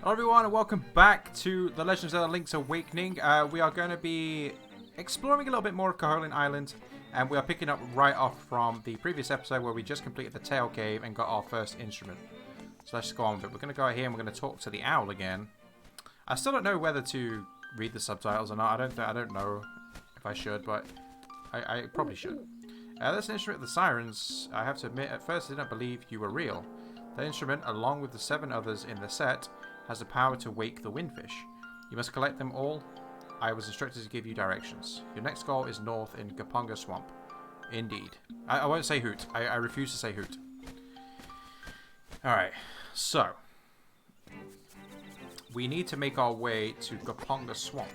Hello everyone and welcome back to The Legend of Zelda Link's Awakening. We are going to be exploring a little bit more of Koholint Island, and we are picking up right off from the previous episode where we just completed the Tail Cave and got our first instrument. So let's just go on with it. We're going to go out here and we're going to talk to the owl again. I still don't know whether to read the subtitles or not. I don't know if I should, but I probably should. That's an instrument of the sirens. I have to admit, at first I didn't believe you were real. The instrument, along with the 7 others in the set, has the power to wake the windfish. You must collect them all. I was instructed to give you directions. Your next goal is north in Goponga Swamp. Indeed. I won't say hoot. I refuse to say hoot. Alright, so. We need to make our way to Goponga Swamp.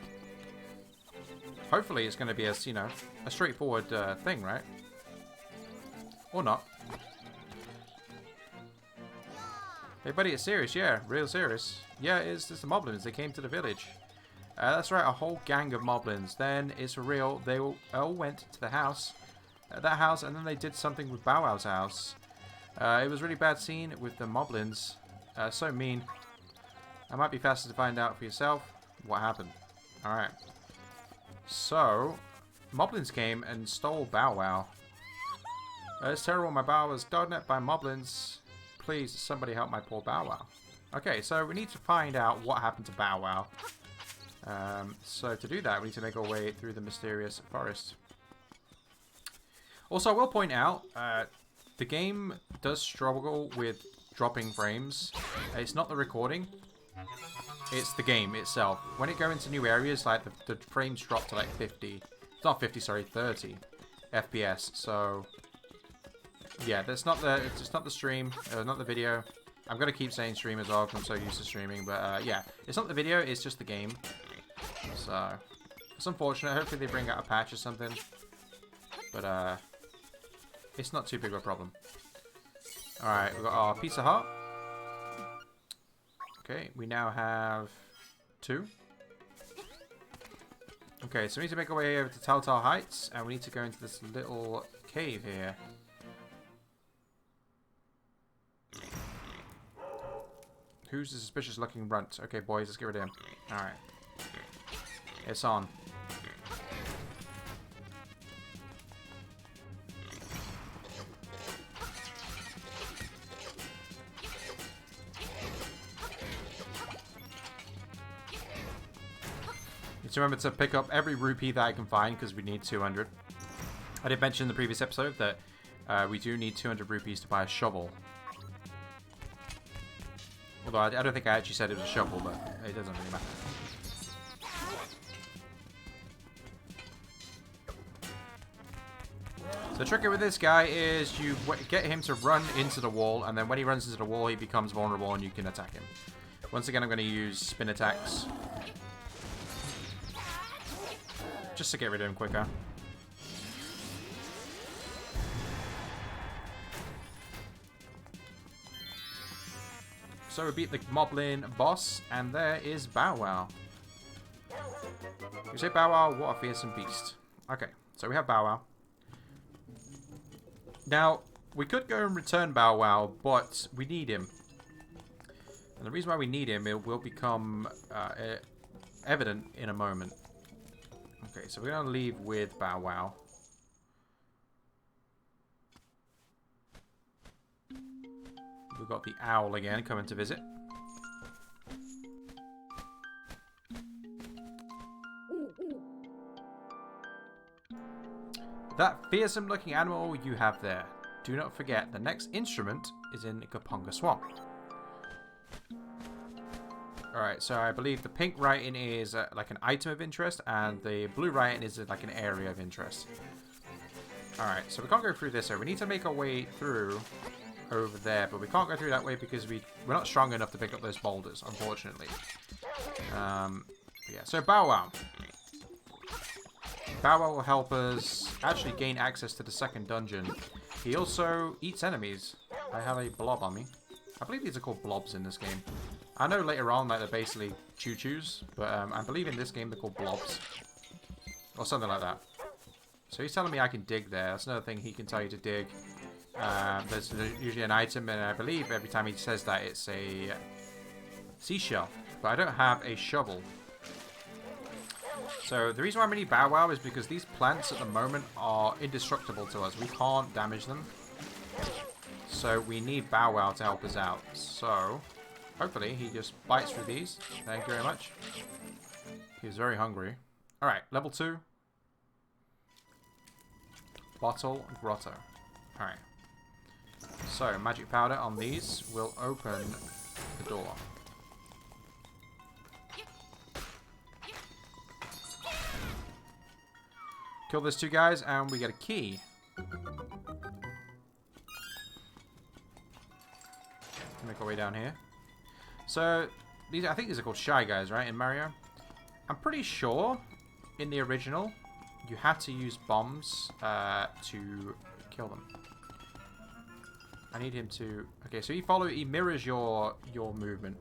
Hopefully it's going to be a straightforward thing, right? Or not. Hey buddy, it's serious, yeah, real serious. Yeah, it's the moblins, they came to the village. That's right, a whole gang of moblins. Then, it's for real, they all went to the house, that house, and then they did something with Bow Wow's house. It was a really bad scene with the moblins, so mean. It might be faster to find out for yourself what happened. Alright. So, moblins came and stole Bow Wow. It's terrible, my Bow Wow was garnered by moblins. Please, somebody help my poor Bow Wow. Okay, so we need to find out what happened to Bow Wow. So to do that, we need to make our way through the mysterious forest. Also, I will point out, the game does struggle with dropping frames. It's not the recording. It's the game itself. When it goes into new areas, like the frames drop to like 50. It's not 50, sorry, 30 FPS. So yeah, it's not the stream, not the video. I'm gonna keep saying stream as well because I'm so used to streaming. But yeah, it's not the video, it's just the game. So it's unfortunate. Hopefully they bring out a patch or something. But it's not too big of a problem. All right, we've got our Pizza Hut. Okay, we now have 2. Okay, so we need to make our way over to Tal Tal Heights, and we need to go into this little cave here. Who's the suspicious looking runt? Okay, boys, let's get rid of him. Alright. It's on. Need to remember to pick up every rupee that I can find because we need 200. I did mention in the previous episode that we do need 200 rupees to buy a shovel. Although I don't think I actually said it was a shovel, but it doesn't really matter. So the trick with this guy is you get him to run into the wall, and then when he runs into the wall, he becomes vulnerable and you can attack him. Once again, I'm going to use spin attacks. Just to get rid of him quicker. So we beat the Moblin boss, and there is Bow Wow. You say Bow Wow, what a fearsome beast. Okay, so we have Bow Wow. Now, we could go and return Bow Wow, but we need him. And the reason why we need him, it will become evident in a moment. Okay, so we're going to leave with Bow Wow. We've got the owl again coming to visit. That fearsome looking animal you have there. Do not forget, the next instrument is in Goponga Swamp. Alright, so I believe the pink writing is like an item of interest, and the blue writing is like an area of interest. Alright, so we can't go through this, so we need to make our way through over there, but we can't go through that way because we're not strong enough to pick up those boulders, unfortunately. Yeah, so Bow Wow. Bow Wow will help us actually gain access to the second dungeon. He also eats enemies. I have a blob on me. I believe these are called blobs in this game. I know later on that they're basically choo-choos, but I believe in this game they're called blobs. Or something like that. So he's telling me I can dig there. That's another thing he can tell you to dig. There's usually an item, and I believe every time he says that, it's a seashell, but I don't have a shovel. So the reason why we need Bow Wow is because these plants at the moment are indestructible to us. We can't damage them. So we need Bow Wow to help us out. So hopefully he just bites through these. Thank you very much. He's very hungry. Alright, level 2. Bottle Grotto. Alright. So magic powder on these will open the door. Kill those 2 guys and we get a key. Make our way down here. So these, I think these are called Shy Guys, right, in Mario? I'm pretty sure in the original you have to use bombs to kill them. I need him to... Okay, so he mirrors your movement.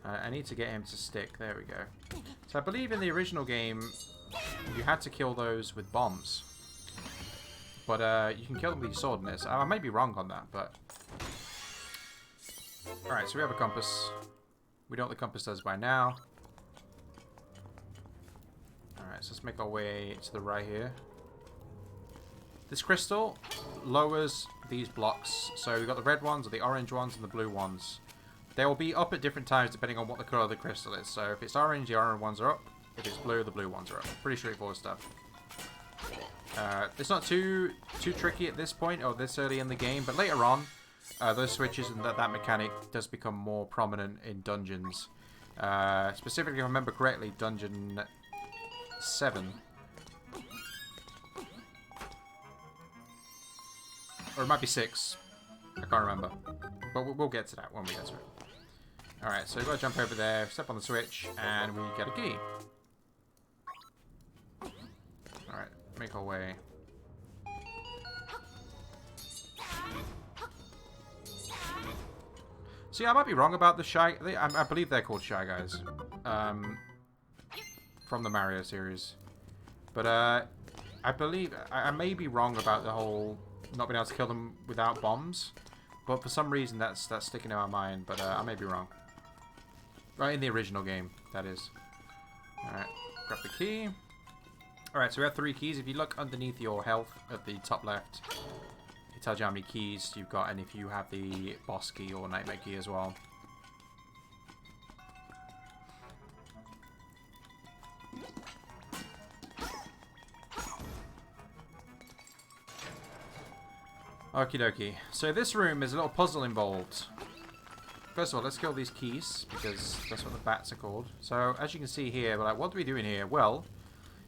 I need to get him to stick. There we go. So I believe in the original game you had to kill those with bombs. But you can kill them with your sword in this. I may be wrong on that, but... Alright, so we have a compass. We know what the compass does by now. Alright, so let's make our way to the right here. This crystal lowers these blocks. So we've got the red ones, or the orange ones, and the blue ones. They will be up at different times depending on what the colour of the crystal is. So if it's orange, the orange ones are up. If it's blue, the blue ones are up. Pretty straightforward stuff. It's not too tricky at this point, or this early in the game, but later on, those switches and that mechanic does become more prominent in dungeons. Specifically, if I remember correctly, Dungeon 7. Or it might be 6. I can't remember. But we'll get to that when we get to it. Alright, so we've got to jump over there, step on the switch, and we get a key. Alright, make our way. See, I might be wrong about the Shy... I believe they're called Shy Guys. From the Mario series. But, I believe... I may be wrong about the whole... not being able to kill them without bombs. But for some reason, that's sticking in my mind. But, I may be wrong. Right, in the original game, that is. Alright, grab the key. Alright, so we have 3 keys. If you look underneath your health at the top left... it tells you how many keys you've got and if you have the boss key or nightmare key as well. Okie dokie. So this room is a little puzzle involved. First of all, let's kill these keys because that's what the bats are called. So as you can see here, we're like, what do we do in here? Well,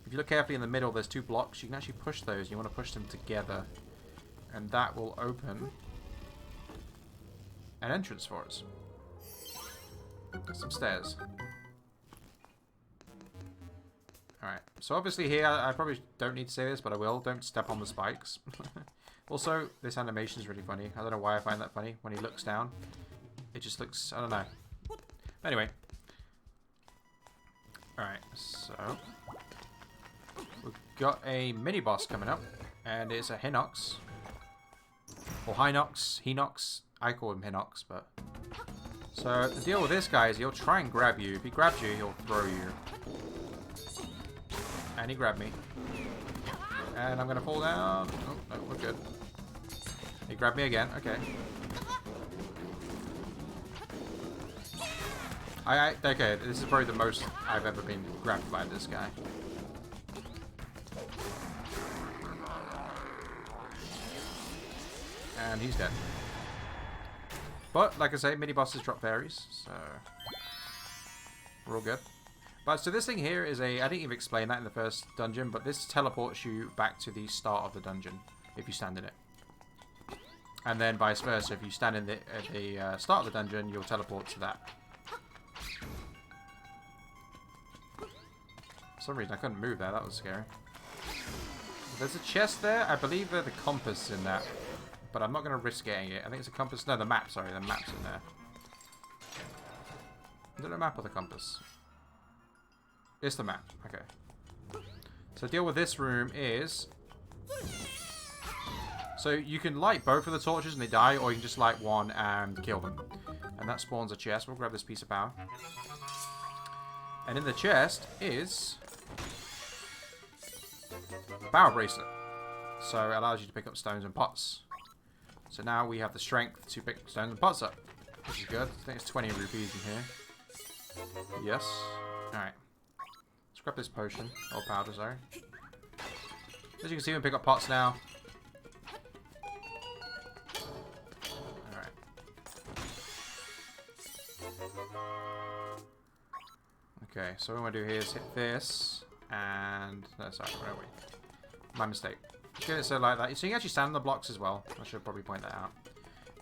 if you look carefully in the middle, there's 2 blocks. You can actually push those. You want to push them together. And that will open an entrance for us. Some stairs. Alright, so obviously here, I probably don't need to say this, but I will. Don't step on the spikes. Also, this animation is really funny. I don't know why I find that funny. When he looks down, it just looks, I don't know. Anyway. Alright, so... we've got a mini-boss coming up, and it's a Hinox. Or Hinox. I call him Hinox, but... so, the deal with this guy is he'll try and grab you. If he grabs you, he'll throw you. And he grabbed me. And I'm gonna fall down. Oh, no, we're good. He grabbed me again. Okay. Okay, this is probably the most I've ever been grabbed by this guy. And he's dead. But, like I say, mini-bosses drop fairies, so... we're all good. But, so this thing here is a... I didn't even explain that in the first dungeon, but this teleports you back to the start of the dungeon, if you stand in it. And then vice versa, if you stand in at the start of the dungeon, you'll teleport to that. For some reason, I couldn't move there, that was scary. There's a chest there, I believe there's the compass in that. But I'm not going to risk getting it. I think it's a compass. No, the map, sorry. The map's in there. Is it a map or the compass? It's the map. Okay. So the deal with this room is... so you can light both of the torches and they die, or you can just light one and kill them. And that spawns a chest. We'll grab this piece of power. And in the chest is a power bracelet. So it allows you to pick up stones and pots. So now we have the strength to pick stones and pots up. Which is good. I think it's 20 rupees in here. Yes. Alright. Let's grab this potion. Or powder, sorry. As you can see, we can pick up pots now. Alright. Okay, so what we want to do here is hit this. And... no, sorry, where are we? My mistake. Get it so like that. So you can actually stand on the blocks as well. I should probably point that out.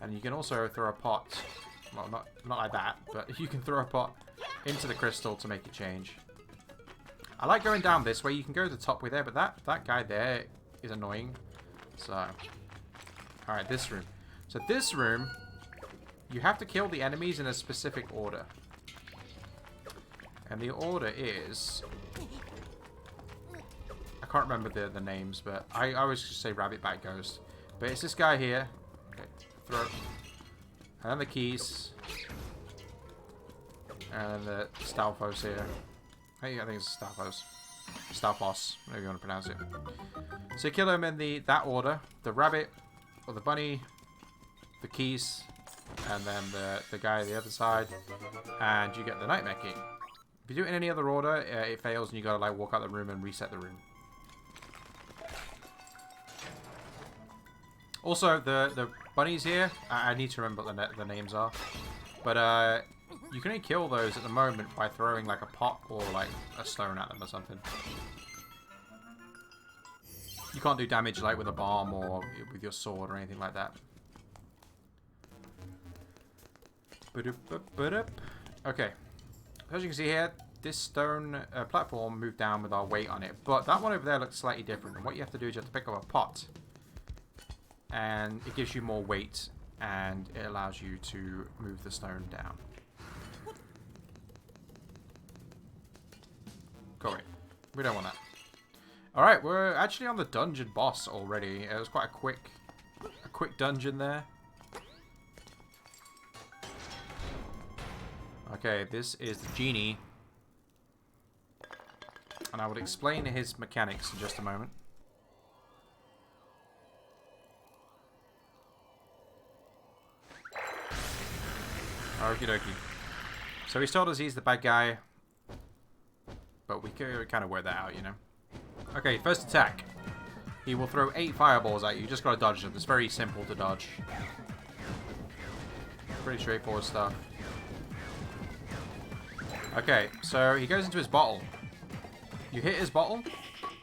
And you can also throw a pot. Well, not like that, but you can throw a pot into the crystal to make it change. I like going down this way. You can go to the top way there, but that guy there is annoying. So, alright, this room. So this room, you have to kill the enemies in a specific order. And the order is... I can't remember the names, but I always just say Rabbit Bat Ghost. But it's this guy here. Okay, throw it. And then the keys. And the Stalfos here. I think it's Stalfos. Stalfos, whatever you want to pronounce it. So you kill them in that order. The rabbit, or the bunny, the keys, and then the guy on the other side. And you get the nightmare key. If you do it in any other order, it fails and you gotta like walk out the room and reset the room. Also, the bunnies here, I need to remember what the names are. But you can only kill those at the moment by throwing like a pot or like a stone at them or something. You can't do damage like with a bomb or with your sword or anything like that. Okay. As you can see here, this stone platform moved down with our weight on it. But that one over there looks slightly different. And what you have to do is you have to pick up a pot. And it gives you more weight. And it allows you to move the stone down. Go away. We don't want that. Alright, we're actually on the dungeon boss already. It was quite a quick dungeon there. Okay, this is the genie. And I will explain his mechanics in just a moment. Okie dokie. So he's told us he's the bad guy. But we can kind of work that out, you know. Okay, first attack. He will throw 8 fireballs at you. You just gotta dodge them. It's very simple to dodge. Pretty straightforward stuff. Okay, so he goes into his bottle. You hit his bottle,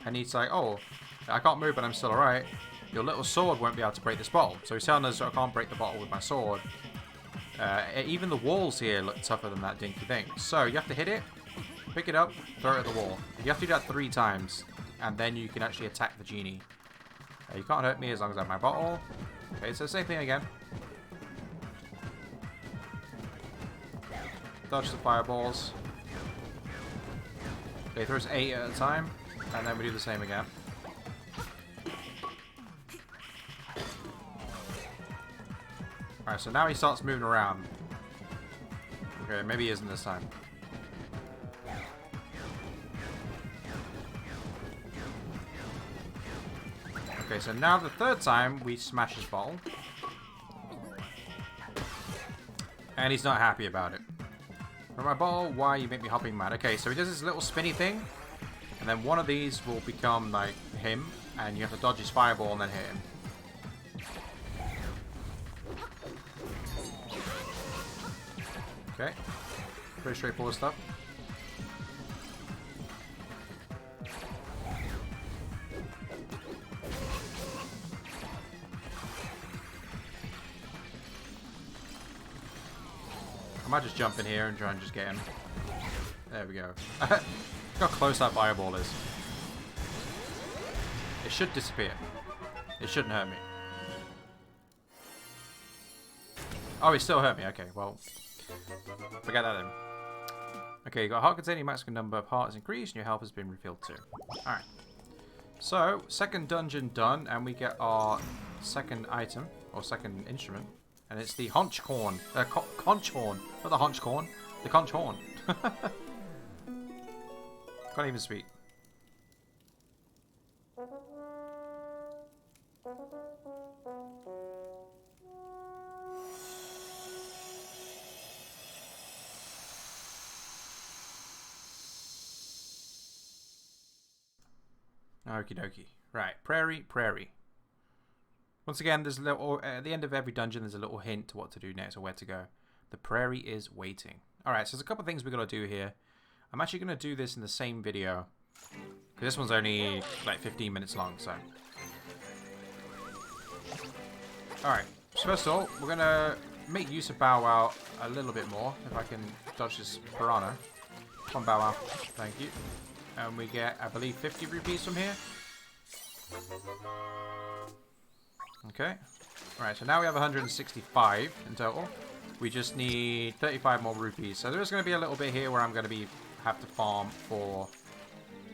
and he's like, oh, I can't move, but I'm still alright. Your little sword won't be able to break this bottle. So he's telling us I can't break the bottle with my sword. Even the walls here look tougher than that dinky thing. So you have to hit it, pick it up, throw it at the wall. You have to do that 3 times, and then you can actually attack the genie. You can't hurt me as long as I have my bottle. Okay, so same thing again. Dodge the fireballs. Okay, throws 8 at a time, and then we do the same again. Alright, so now he starts moving around. Okay, maybe he isn't this time. Okay, so now the 3rd time, we smash his bottle. And he's not happy about it. For my bottle, why you make me hopping mad? Okay, so he does this little spinny thing. And then one of these will become, like, him. And you have to dodge his fireball and then hit him. Okay. Pretty straightforward stuff. I might just jump in here and try and just get him. There we go. Look how close that fireball is. It should disappear. It shouldn't hurt me. Oh, it still hurt me. Okay, well. Forget that then. Okay, you got a heart containing maximum number of hearts increased and your health has been refilled too. Alright. So, second dungeon done and we get our second item, or second instrument. And it's the conch horn. Conch horn. Not the honch corn. The conch horn. Can't even speak. Okie dokie. Right, prairie. Once again, there's a little at the end of every dungeon. There's a little hint to what to do next or where to go. The prairie is waiting. All right, so there's a couple of things we got to do here. I'm actually going to do this in the same video because this one's only like 15 minutes long. So, all right. So first of all, we're going to make use of Bow Wow a little bit more. If I can dodge this piranha. Come on, Bow Wow. Thank you. And we get, I believe, 50 rupees from here. Okay. Alright, so now we have 165 in total. We just need 35 more rupees. So there's going to be a little bit here where I'm going to have to farm for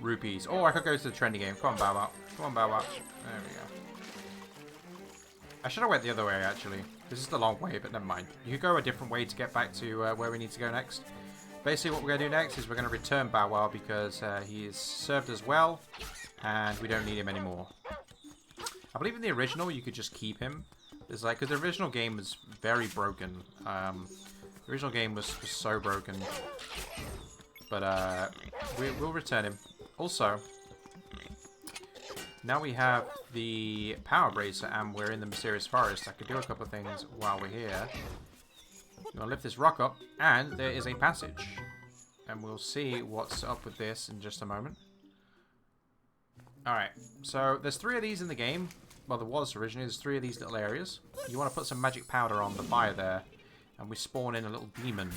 rupees. Or I could go to the trending game. Come on, Bow Wow. Come on, Bow Wow. There we go. I should have went the other way, actually. This is the long way, but never mind. You could go a different way to get back to where we need to go next. Basically, what we're going to do next is we're going to return Bow Wow because he has served us well, and we don't need him anymore. I believe in the original, you could just keep him. It's like, because the original game was very broken. The original game was so broken. But we'll return him. Also, now we have the Power Bracer, and we're in the Mysterious Forest. I could do a couple of things while we're here. I'm going to lift this rock up, and there is a passage. And we'll see what's up with this in just a moment. Alright, so there's 3 of these in the game. Well, there was originally. There's 3 of these little areas. You want to put some magic powder on the fire there. And we spawn in a little demon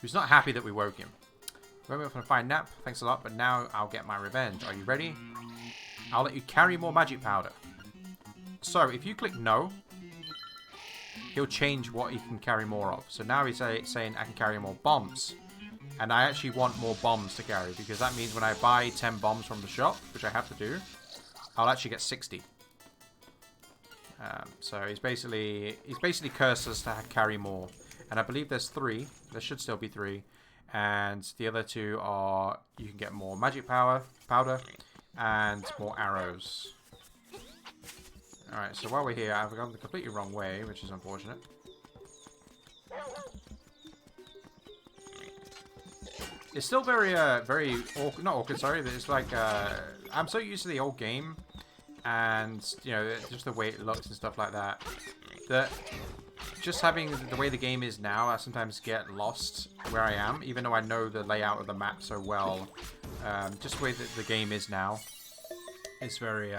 who's not happy that we woke him. Woke me up from a fine nap. Thanks a lot, but now I'll get my revenge. Are you ready? I'll let you carry more magic powder. So, if you click no, he'll change what he can carry more of. So now he's saying I can carry more bombs. And I actually want more bombs to carry, because that means when I buy 10 bombs from the shop, which I have to do, I'll actually get 60. So he's basically cursed us to carry more. And I believe there's 3. There should still be 3. And the other 2 are you can get more magic powder and more arrows. Alright, so while we're here, I've gone the completely wrong way, which is unfortunate. It's still very awkward, not awkward, sorry, but it's like, I'm so used to the old game, and, you know, just the way it looks and stuff like that, that just having the way the game is now, I sometimes get lost where I am, even though I know the layout of the map so well. Just the way that the game is now, it's very,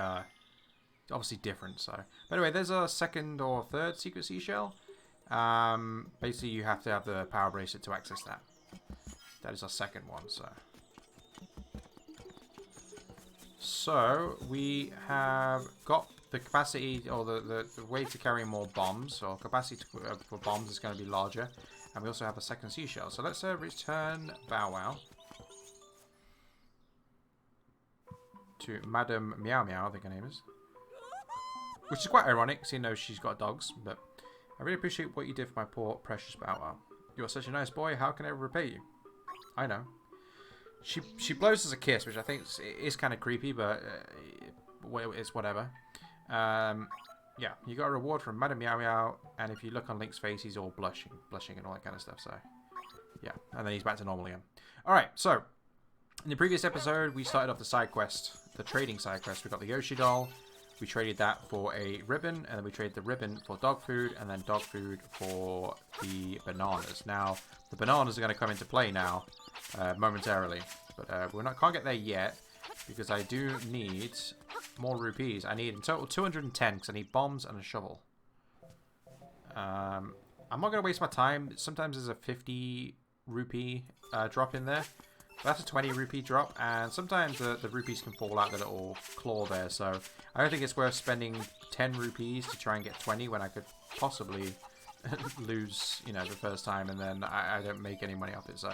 obviously different, so. But anyway, there's a 2nd or 3rd secret seashell. Basically, you have to have the Power Bracelet to access that. That is our 2nd one, so. So, we have got the capacity, or the way to carry more bombs, or capacity for bombs is going to be larger. And we also have a 2nd seashell. So let's return Bow Wow to Madame Meow Meow, I think her name is. Which is quite ironic, seeing though she's got dogs. But I really appreciate what you did for my poor, precious Bow Wow. You're such a nice boy. How can I ever repay you? I know. She blows us a kiss, which I think is kind of creepy, but it's whatever. Yeah, you got a reward from Madame Meow Meow, and if you look on Link's face, he's all blushing and all that kind of stuff. So, yeah, and then he's back to normal again. All right, so in the previous episode, we started off the side quest, the trading side quest. We got the Yoshi doll. We traded that for a ribbon, and then we traded the ribbon for dog food, and then dog food for the bananas. Now, the bananas are going to come into play now, momentarily, but can't get there yet, because I do need more rupees. I need in total 210, because I need bombs and a shovel. I'm not going to waste my time. Sometimes there's a 50 rupee drop in there. That's a 20 rupee drop, and sometimes the rupees can fall out the little claw there, so I don't think it's worth spending 10 rupees to try and get 20 when I could possibly lose, you know, the first time, and then I don't make any money off it, so.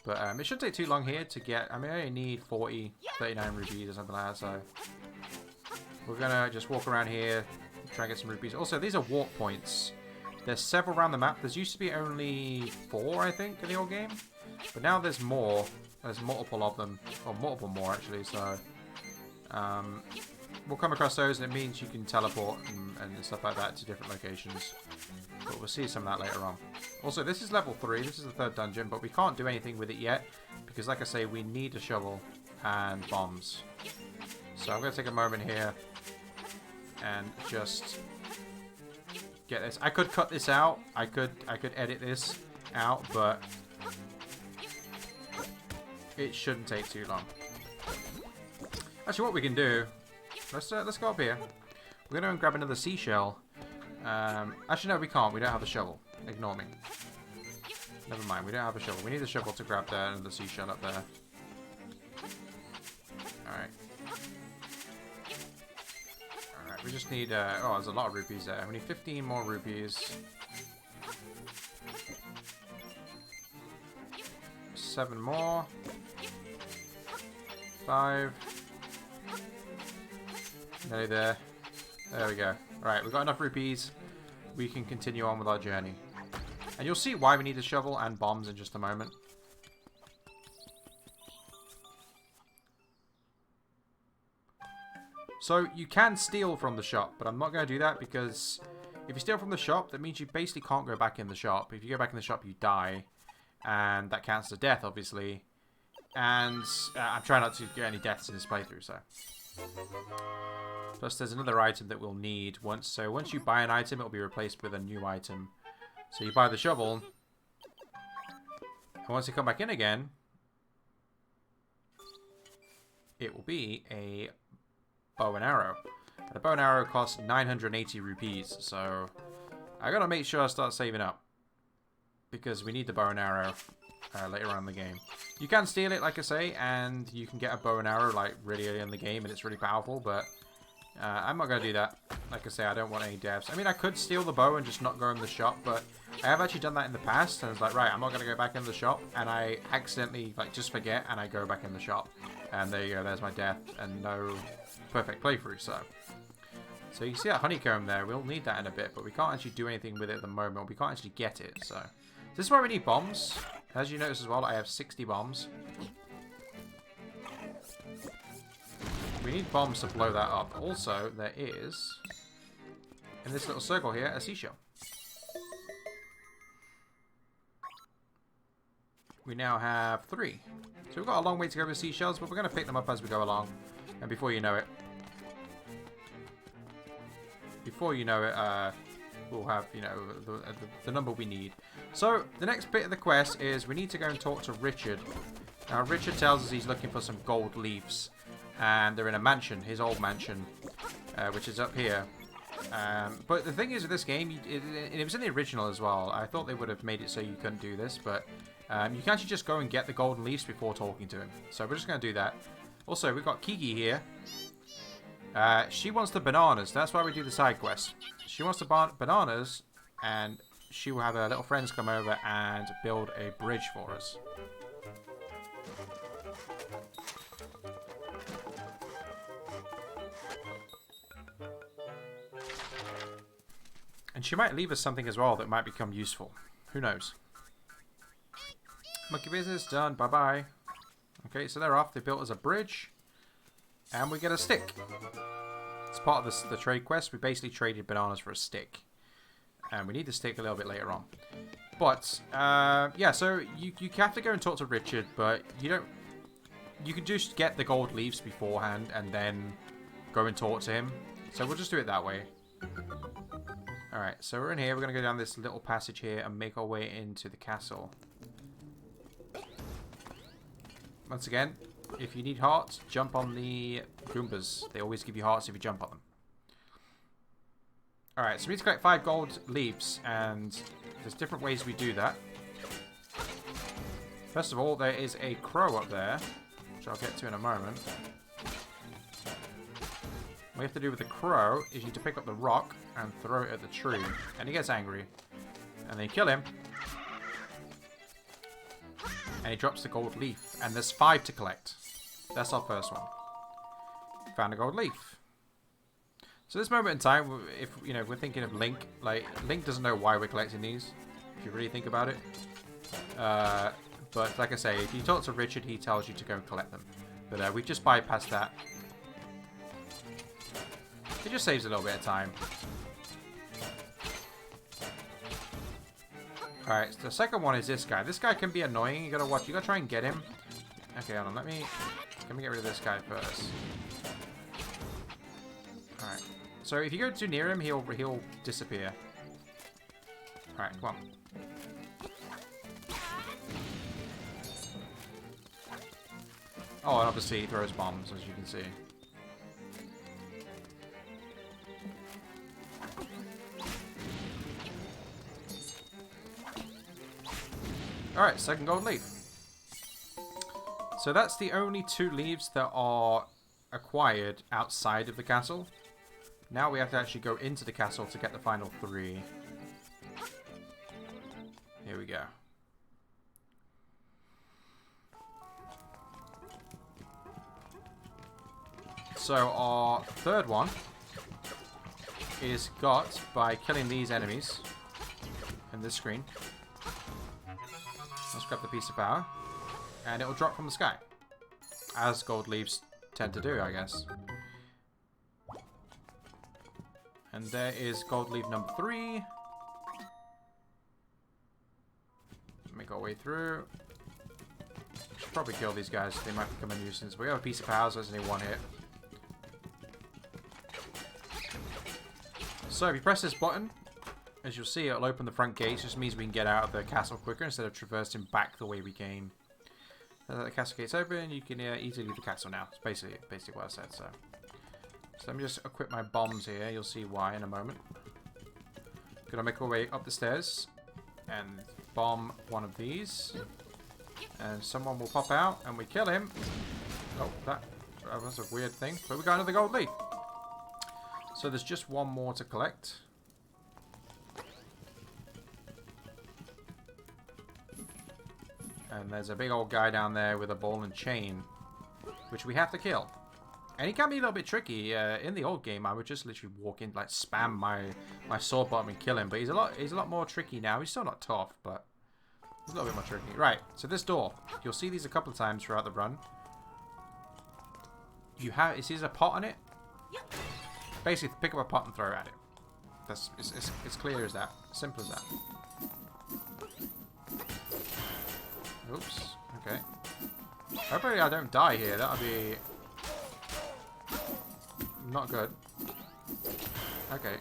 But it shouldn't take too long here to get, I mean, I only need 39 rupees or something like that, so. We're gonna just walk around here, Try and get some rupees. Also, these are walk points. There's several around the map. There's used to be only 4, I think, in the old game. But now there's more. There's multiple of them. Or multiple more, actually. So, we'll come across those, and it means you can teleport and stuff like that to different locations. But we'll see some of that later on. Also, this is level 3. This is the 3rd dungeon, but we can't do anything with it yet. Because, like I say, we need a shovel and bombs. So I'm going to take a moment here and just get this. I could cut this out. I could edit this out, but it shouldn't take too long. Actually, what we can do, let's go up here. We're going to grab another seashell. Actually, no, we can't. We don't have a shovel. Ignore me. Never mind. We don't have a shovel. We need a shovel to grab another seashell up there. Alright. Alright, we just need, oh, there's a lot of rupees there. We need 15 more rupees. 7 more. 5. Nearly there. There we go. Alright, we've got enough rupees. We can continue on with our journey. And you'll see why we need a shovel and bombs in just a moment. So, you can steal from the shop, but I'm not going to do that because if you steal from the shop, that means you basically can't go back in the shop. If you go back in the shop, you die. And that counts as death, obviously. And I'm trying not to get any deaths in this playthrough, so. Plus, there's another item that we'll need. Once you buy an item, it'll be replaced with a new item. So you buy the shovel. And once you come back in again, it will be a bow and arrow. And the bow and arrow costs 980 rupees. So I gotta make sure I start saving up. Because we need the bow and arrow later on in the game. You can steal it, like I say, and you can get a bow and arrow like really early in the game, and it's really powerful, but I'm not going to do that. Like I say, I don't want any deaths. I mean, I could steal the bow and just not go in the shop, but I have actually done that in the past, and it's like, right, I'm not going to go back in the shop, and I accidentally, like, just forget, and I go back in the shop. And there you go, there's my death, and no perfect playthrough, so. So you see that honeycomb there, we'll need that in a bit, but we can't actually do anything with it at the moment. We can't actually get it, so. This is why we need bombs. As you notice as well, I have 60 bombs. We need bombs to blow that up. Also, there is, in this little circle here, a seashell. We now have 3. So we've got a long way to go with seashells, but we're going to pick them up as we go along. And before you know it, we'll have, you know, the number we need. So, the next bit of the quest is we need to go and talk to Richard. Now, Richard tells us he's looking for some gold leaves. And they're in a mansion, his old mansion, which is up here. But the thing is with this game, it was in the original as well. I thought they would have made it so you couldn't do this, but you can actually just go and get the golden leaves before talking to him. So we're just going to do that. Also, we've got Kiki here. She wants the bananas. That's why we do the side quest. She wants the bananas, and she will have her little friends come over and build a bridge for us. And she might leave us something as well that might become useful. Who knows? Monkey business done. Bye-bye. Okay, so they're off. They built us a bridge. And we get a stick. It's part of the trade quest. We basically traded bananas for a stick. And we need the stick a little bit later on. But, yeah, so you have to go and talk to Richard, but you don't... You can just get the gold leaves beforehand and then go and talk to him. So we'll just do it that way. Alright, so we're in here. We're going to go down this little passage here and make our way into the castle. Once again, if you need hearts, jump on the Goombas. They always give you hearts if you jump on them. Alright, so we need to collect 5 gold leaves, and there's different ways we do that. First of all, there is a crow up there, which I'll get to in a moment. What you have to do with the crow is you need to pick up the rock and throw it at the tree. And he gets angry. And then you kill him. And he drops the gold leaf. And there's 5 to collect. That's our first one. Found a gold leaf. So this moment in time, if you know, we're thinking of Link. Like Link doesn't know why we're collecting these. If you really think about it. But like I say, if you talk to Richard, he tells you to go and collect them. But we just bypassed that. It just saves a little bit of time. Alright, so the second one is this guy. This guy can be annoying. You gotta watch. You gotta try and get him. Okay, hold on. Let me get rid of this guy first. Alright. So if you go too near him, he'll disappear. Alright, come on. Oh, and obviously he throws bombs, as you can see. Alright, second gold leaf. So that's the only 2 leaves that are acquired outside of the castle. Now we have to actually go into the castle to get the final 3. Here we go. So our third one is got by killing these enemies in this screen. Let's grab the piece of power. And it'll drop from the sky. As gold leaves tend to do, I guess. And there is gold leaf number 3. Make our way through. Should probably kill these guys. They might become a nuisance. We have a piece of power, so there's only 1 hit. So if you press this button, as you'll see, it'll open the front gates. Just means we can get out of the castle quicker instead of traversing back the way we came. The castle gates open, you can easily leave the castle now. It's basically what I said. So let me just equip my bombs here. You'll see why in a moment. Gonna make our way up the stairs and bomb one of these, and someone will pop out and we kill him. Oh, that was a weird thing. But we got another gold leaf. So there's just 1 more to collect. And there's a big old guy down there with a ball and chain, which we have to kill. And he can be a little bit tricky. In the old game, I would just literally walk in, like spam my sword button and kill him. But he's a lot more tricky now. He's still not tough, but he's a little bit more tricky. Right. So this door, you'll see these a couple of times throughout the run. It sees a pot on it. Basically, pick up a pot and throw it at it. That's it's clear as that. Simple as that. Oops. Okay. Hopefully I don't die here. That'll be not good. Okay.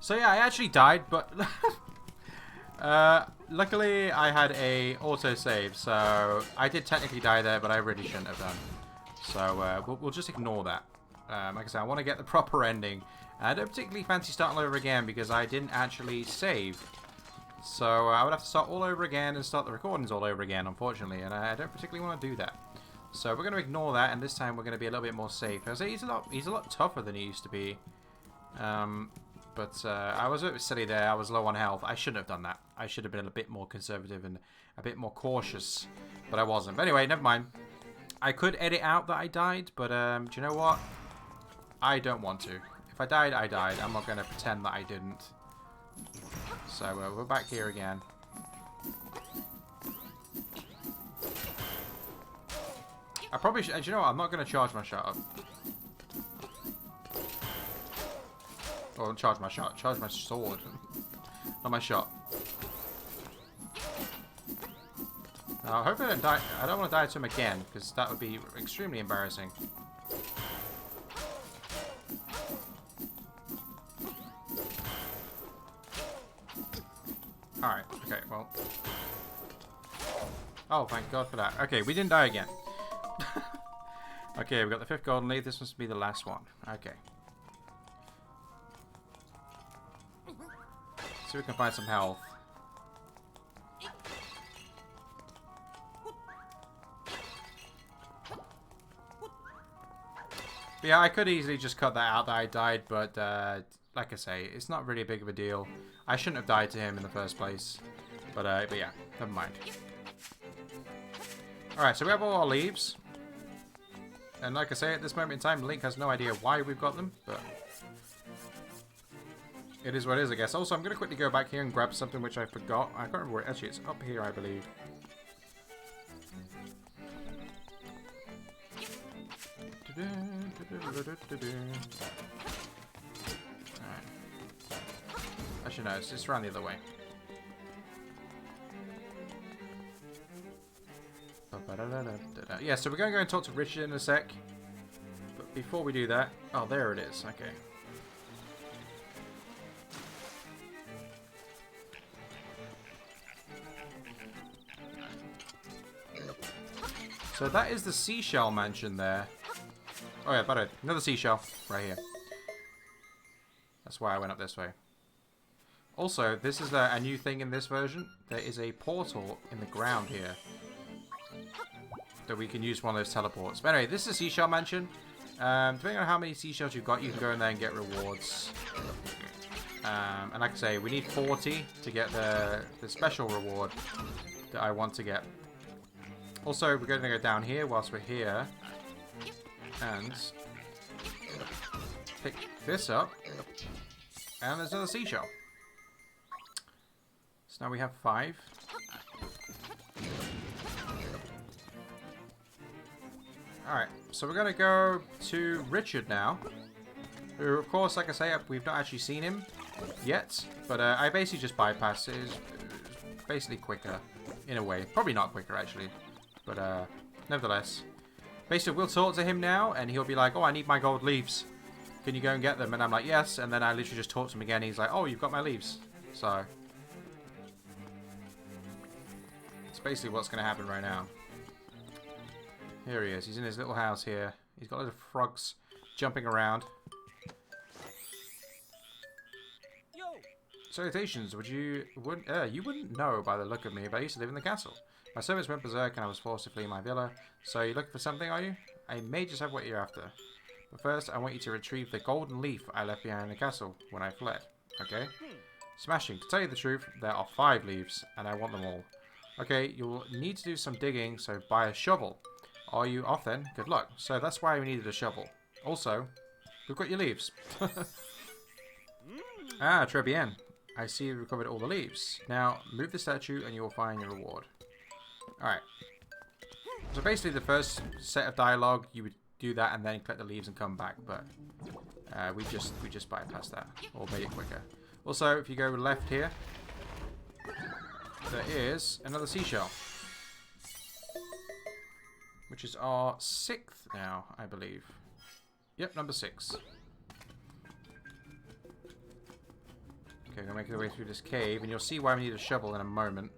So yeah, I actually died, but luckily I had a autosave, so I did technically die there, but I really shouldn't have done. So we'll just ignore that. Like I said, I want to get the proper ending. I don't particularly fancy starting all over again because I didn't actually save. So I would have to start all over again and start the recordings all over again, unfortunately, and I don't particularly want to do that. So we're going to ignore that, and this time we're going to be a little bit more safe. I say he's a lot tougher than he used to be. But I was a bit silly there. I was low on health. I shouldn't have done that. I should have been a bit more conservative and a bit more cautious. But I wasn't. But anyway, never mind. I could edit out that I died. But do you know what? I don't want to. If I died, I died. I'm not going to pretend that I didn't. So we're back here again. I probably should. Do you know what? I'm not going to charge my shot up. Or charge my shot. Charge my sword. Not my shot. Now, hopefully I don't die. I don't want to die to him again, because that would be extremely embarrassing. Alright, okay, well. Oh, thank God for that. Okay, we didn't die again. Okay, we got the 5th golden leaf. This must be the last one. Okay. See if we can find some health. But yeah, I could easily just cut that out that I died, but like I say, it's not really big of a deal. I shouldn't have died to him in the first place. But yeah, never mind. Alright, so we have all our leaves. And like I say, at this moment in time, Link has no idea why we've got them, but it is what it is, I guess. Also, I'm going to quickly go back here and grab something which I forgot. I can't remember where. Actually, it's up here, I believe. Alright. Actually, no, it's just around the other way. Yeah, so we're going to go and talk to Richard in a sec. But before we do that... Oh, there it is. Okay. So that is the seashell mansion there. Oh yeah, but another seashell right here. That's why I went up this way. Also, this is a new thing in this version. There is a portal in the ground here that we can use one of those teleports. But anyway, this is a seashell mansion. Depending on how many seashells you've got, you can go in there and get rewards. And like I say, we need 40 to get the special reward that I want to get. Also, we're going to go down here whilst we're here. And pick this up. And there's another seashell. So now we have 5. Alright, so we're going to go to Richard now. Who, of course, like I say, we've not actually seen him yet. But I basically just bypassed it. It's basically quicker, in a way. Probably not quicker, actually. But nevertheless. Basically, we'll talk to him now, and he'll be like, oh, I need my gold leaves. Can you go and get them? And I'm like, yes. And then I literally just talk to him again. He's like, oh, you've got my leaves. So it's basically what's going to happen right now. Here he is. He's in his little house here. He's got loads of frogs jumping around. Yo. Salutations. You wouldn't know by the look of me, but I used to live in the castle. My servants went berserk and I was forced to flee my villa. So you're looking for something, are you? I may just have what you're after. But first, I want you to retrieve the golden leaf I left behind in the castle when I fled. Okay? Smashing. To tell you the truth, there are 5 leaves, and I want them all. Okay, you'll need to do some digging, so buy a shovel. Are you off then? Good luck. So that's why we needed a shovel. Also, we've got your leaves. Ah, très bien. I see you've recovered all the leaves. Now, move the statue and you will find your reward. Alright. So basically the first set of dialogue, you would do that and then collect the leaves and come back, but we just bypassed that, or made it quicker. Also, if you go left here, there is another seashell. Which is our 6th now, I believe. Yep, number 6. Okay, we'll make our way through this cave, and you'll see why we need a shovel in a moment.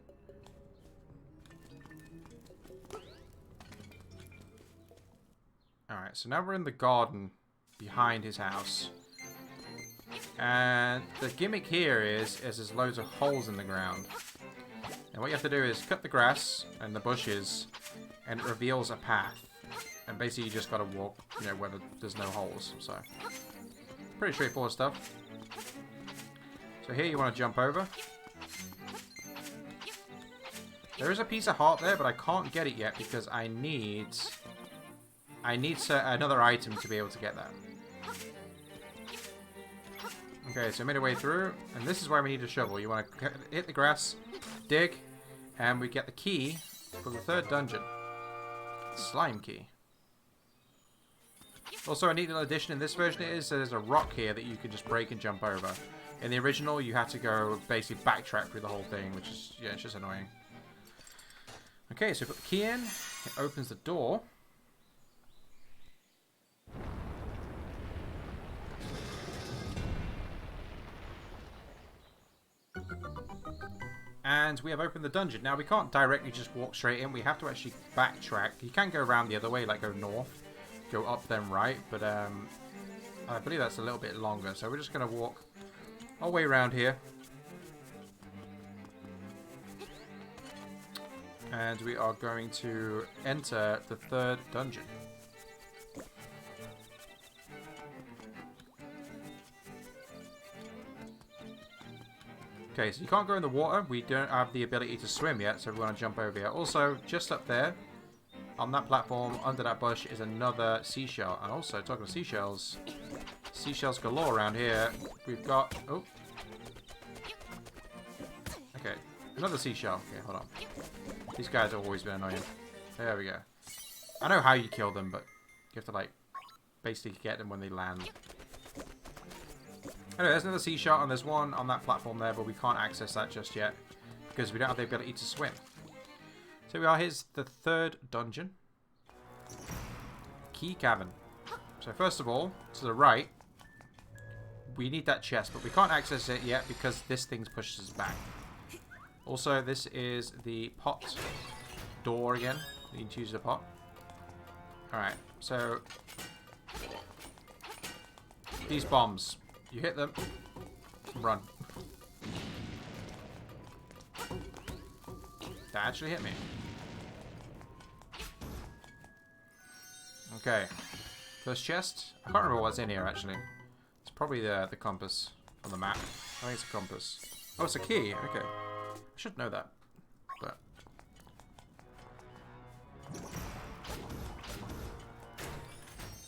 Alright, so now we're in the garden behind his house. And the gimmick here is there's loads of holes in the ground. And what you have to do is cut the grass and the bushes, and it reveals a path. And basically you just gotta walk, you know, where there's no holes. So, pretty straightforward stuff. So here you want to jump over. There is a piece of heart there, but I can't get it yet because I need another item to be able to get that. Okay, so I made our way through, and this is why we need a shovel. You want to hit the grass, dig, and we get the key for the 3rd dungeon. Slime key. Also, a neat little addition in this version is there's a rock here that you can just break and jump over. In the original, you had to go basically backtrack through the whole thing, which is, yeah, it's just annoying. Okay, so we put the key in. It opens the door. And we have opened the dungeon. Now, we can't directly just walk straight in. We have to actually backtrack. You can go around the other way, like go north, go up, then right. But I believe that's a little bit longer. So we're just going to walk our way around here. And we are going to enter the 3rd dungeon. Okay, so you can't go in the water. We don't have the ability to swim yet, so we want to jump over here. Also, just up there, on that platform, under that bush, is another seashell. And also, talking of seashells, seashells galore around here. We've got... Oh. Okay, another seashell. Okay, hold on. These guys have always been annoying. There we go. I know how you kill them, but you have to, like, basically get them when they land. Anyway, there's another seashell, and there's one on that platform there, but we can't access that just yet because we don't have the ability to swim. So we are. Here's the third dungeon. Key Cavern. So first of all, to the right, we need that chest, but we can't access it yet because this thing pushes us back. Also, this is the pot door again. You can choose the pot. Alright, so these bombs, you hit them, run. That actually hit me. Okay, first chest. I can't remember what's in here actually. It's probably the compass on the map. I think it's a compass. Oh, it's a key. Okay, I should know that, but.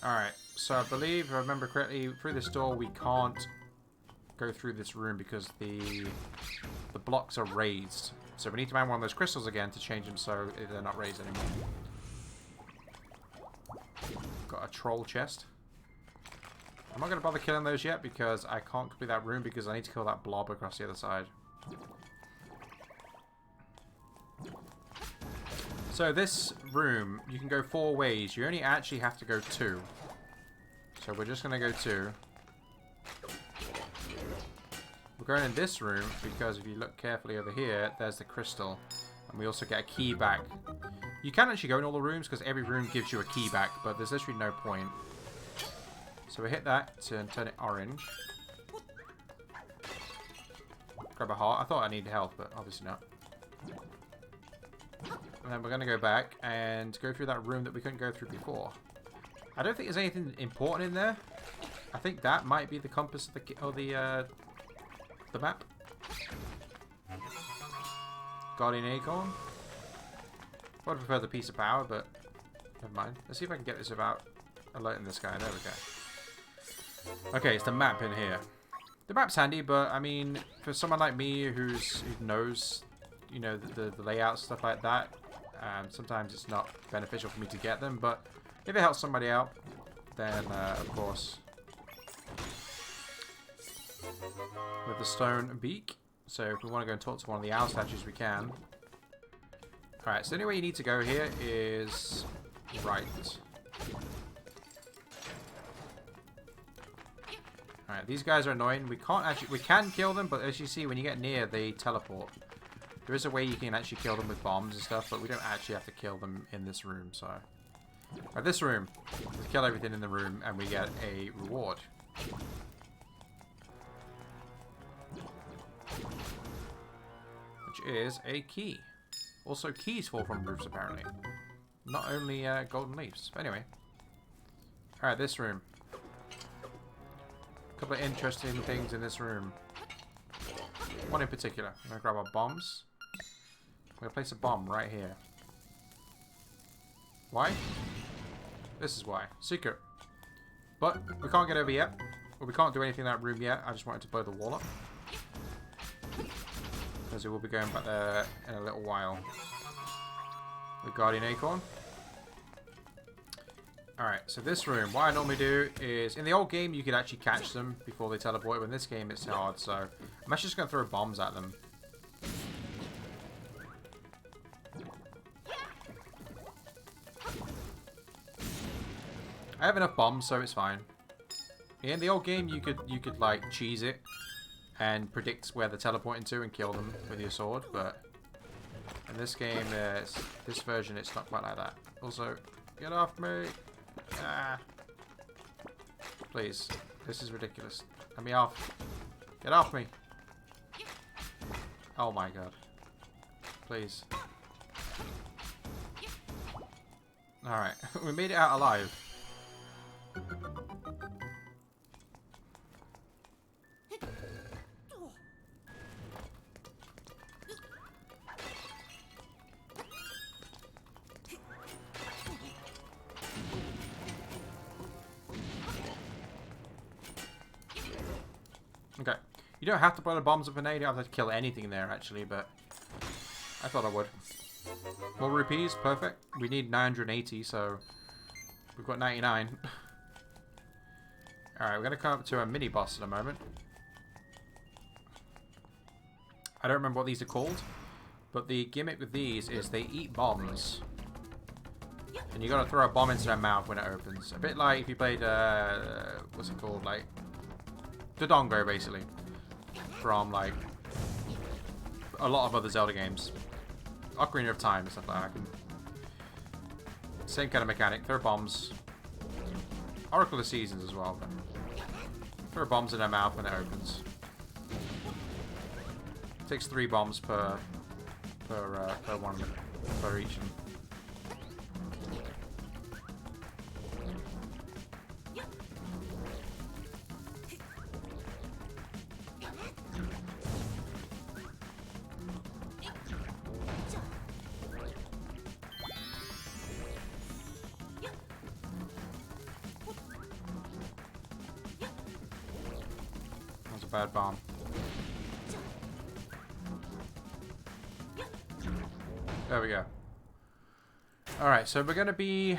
Alright, so I believe, if I remember correctly, through this door we can't go through this room because the blocks are raised. So we need to mine one of those crystals again to change them so they're not raised anymore. Got a troll chest. I'm not going to bother killing those yet because I can't complete that room because I need to kill that blob across the other side. So this room, you can go 4 ways. You only actually have to go 2. So we're just going to go 2. We're going in this room because if you look carefully over here, there's the crystal. And we also get a key back. You can actually go in all the rooms because every room gives you a key back, but there's literally no point. So we hit that to turn it orange. Grab a heart. I thought I needed health, but obviously not. And then we're going to go back and go through that room that we couldn't go through before. I don't think there's anything important in there. I think that might be the compass of the map. Guardian Acorn. I would prefer the piece of power, but never mind. Let's see if I can get this without alerting this guy. There we go. Okay, it's the map in here. The map's handy, but I mean, for someone like me who knows, you know, the layout, stuff like that, sometimes it's not beneficial for me to get them, but if it helps somebody out, then of course. With the stone beak. So if we want to go and talk to one of the owl statues, we can. Alright, so anyway you need to go here is right. Alright, these guys are annoying. We can kill them, but as you see, when you get near, they teleport. There is a way you can actually kill them with bombs and stuff, but we don't actually have to kill them in this room, so. Right, this room. We kill everything in the room, and we get a reward. Which is a key. Also, keys fall from roofs, apparently. Not only golden leaves. But anyway. Alright, this room. A couple of interesting things in this room. One in particular. I'm going to grab our bombs. I'm going to place a bomb right here. Why? This is why. Secret. But we can't get over yet. Well, we can't do anything in that room yet. I just wanted to blow the wall up. Because we will be going back there in a little while. With Guardian Acorn. Alright, so this room, what I normally do is, in the old game you could actually catch them before they teleport, but in this game it's hard, so I'm actually just going to throw bombs at them. I have enough bombs, so it's fine. In the old game you could like cheese it and predict where they're teleporting to and kill them with your sword, but in this game, this version, it's not quite like that. Also, get off me! Ah. Please, this is ridiculous. Let me off. Get off me! Oh my god. Please. Alright, we made it out alive. Okay. You don't have to blow the bombs up in there. You don't have to kill anything there, actually, but I thought I would. More rupees. Perfect. We need 980, so we've got 99. Alright, we're going to come up to a mini-boss in a moment. I don't remember what these are called, but the gimmick with these is they eat bombs. And you got to throw a bomb into their mouth when it opens. A bit like if you played, what's it called? Like, Dodongo, basically. From, like, a lot of other Zelda games. Ocarina of Time and stuff like that. Same kind of mechanic. Throw bombs. Oracle of Seasons as well. But throw bombs in their mouth when it opens. It takes 3 bombs per one, per each. That's a bad bomb. There we go. Alright, so we're going to be...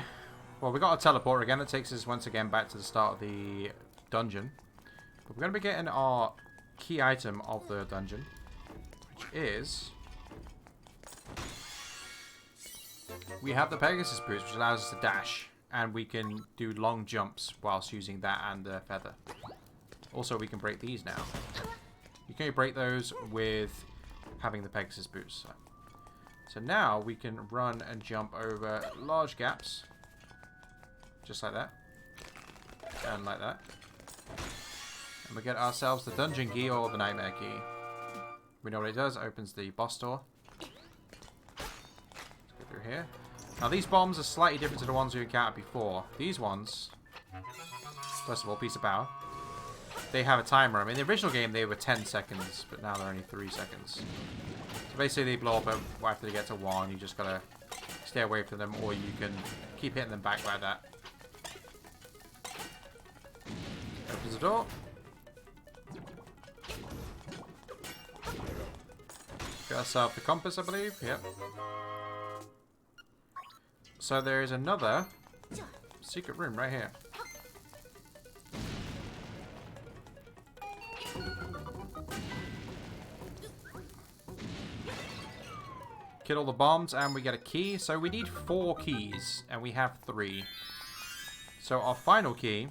Well, we got a teleport again that takes us once again back to the start of the dungeon. But we're going to be getting our key item of the dungeon, which is... We have the Pegasus boots, which allows us to dash. And we can do long jumps whilst using that and the feather. Also, we can break these now. You can break those with having the Pegasus boots. So now we can run and jump over large gaps. Just like that. And like that. And we get ourselves the dungeon key or the nightmare key. We know what it does. It opens the boss door. Let's go through here. Now these bombs are slightly different to the ones we encountered before. These ones, first of all, piece of power. They have a timer. I mean, in the original game they were 10 seconds, but now they're only 3 seconds. So basically they blow up after they get to 1. You just gotta stay away from them, or you can keep hitting them back like that. Opens the door. Get ourselves the compass, I believe. Yep. So there is another secret room right here. Kill all the bombs and we get a key. So we need 4 keys and we have 3. So our final key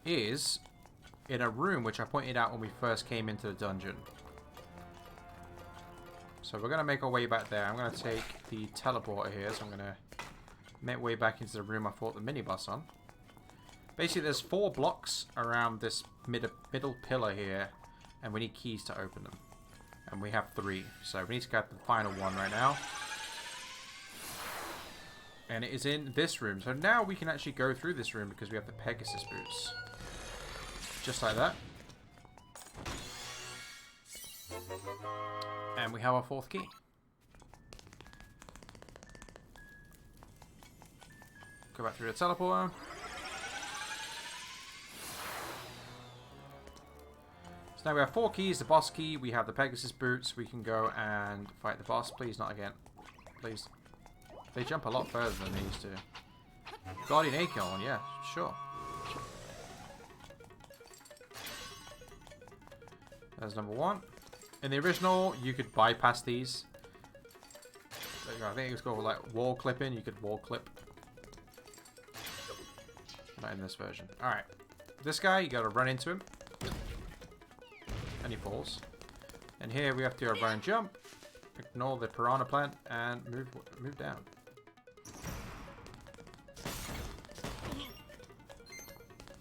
is in a room which I pointed out when we first came into the dungeon. So we're going to make our way back there. I'm going to take the teleporter here. So I'm going to make way back into the room I fought the mini-boss on. Basically, there's 4 blocks around this middle pillar here. And we need keys to open them. And we have 3. So we need to get the final one right now. And it is in this room. So now we can actually go through this room because we have the Pegasus boots. Just like that. And we have our 4th key. Go back through the teleporter. So now we have 4 keys, the boss key, we have the Pegasus boots, we can go and fight the boss. Please, not again. Please. They jump a lot further than they used to. Guardian Acorn, yeah, sure. There's number 1. In the original, you could bypass these. I think it was called like wall clipping. You could wall clip. Not in this version. Alright. This guy, you gotta run into him. And he falls. And here we have to run and jump. Ignore the piranha plant and move down.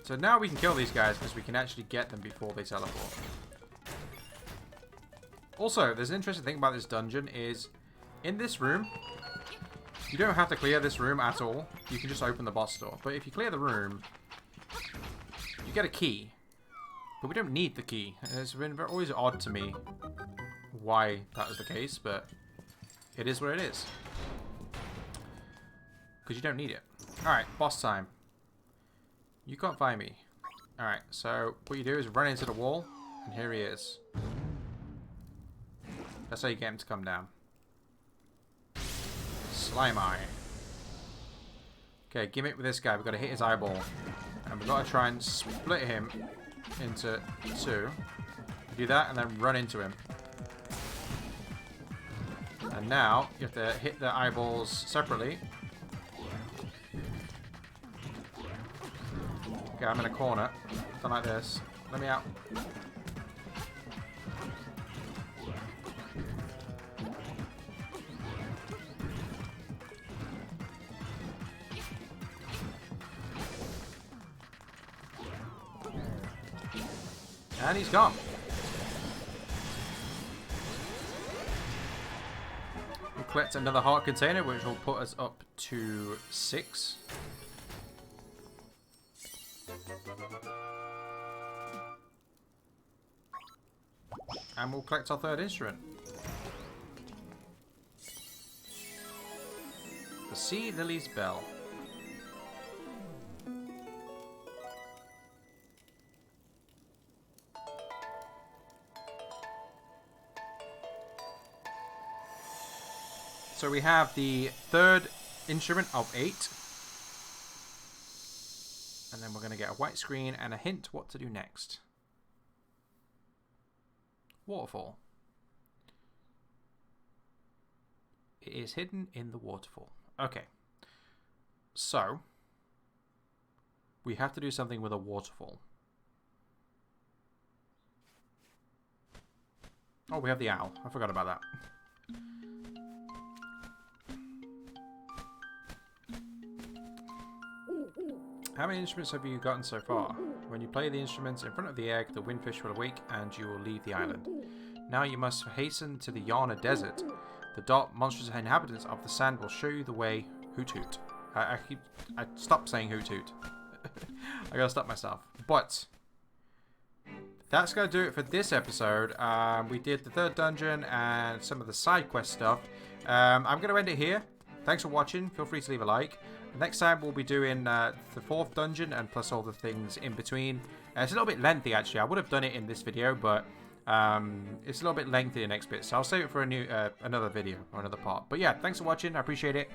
So now we can kill these guys because we can actually get them before they teleport. Also, there's an interesting thing about this dungeon is, in this room, you don't have to clear this room at all. You can just open the boss door. But if you clear the room, you get a key. But we don't need the key. It's been always odd to me why that is the case, but it is what it is. Because you don't need it. Alright, boss time. You can't find me. Alright, so what you do is run into the wall, and here he is. That's how you get him to come down. Slime Eye. Okay, gimmick with this guy. We've got to hit his eyeball. And we've got to try and split him into two. Do that and then run into him. And now you have to hit the eyeballs separately. Okay, I'm in a corner. Something like this. Let me out. And he's gone. We'll collect another heart container, which will put us up to 6. And we'll collect our third instrument. The Sea Lily's Bell. So we have the third instrument of 8. And then we're going to get a white screen and a hint what to do next. Waterfall. It is hidden in the waterfall. Okay. So, we have to do something with a waterfall. Oh, we have the owl. I forgot about that. How many instruments have you gotten so far? When you play the instruments in front of the egg, the windfish will awake and you will leave the island. Now you must hasten to the Yana Desert. The dark, monstrous inhabitants of the sand will show you the way. Hoot hoot. I stopped saying hoot hoot. I gotta stop myself. But that's gonna do it for this episode. We did the third dungeon and some of the side quest stuff. I'm gonna end it here. Thanks for watching. Feel free to leave a like. Next time we'll be doing the 4th dungeon and plus all the things in between. It's a little bit lengthy actually. I would have done it in this video, but it's a little bit lengthy the next bit. So I'll save it for another video or another part. But yeah, thanks for watching. I appreciate it.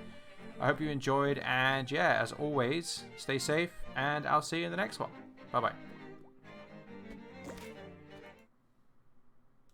I hope you enjoyed. And yeah, as always, stay safe and I'll see you in the next one. Bye-bye.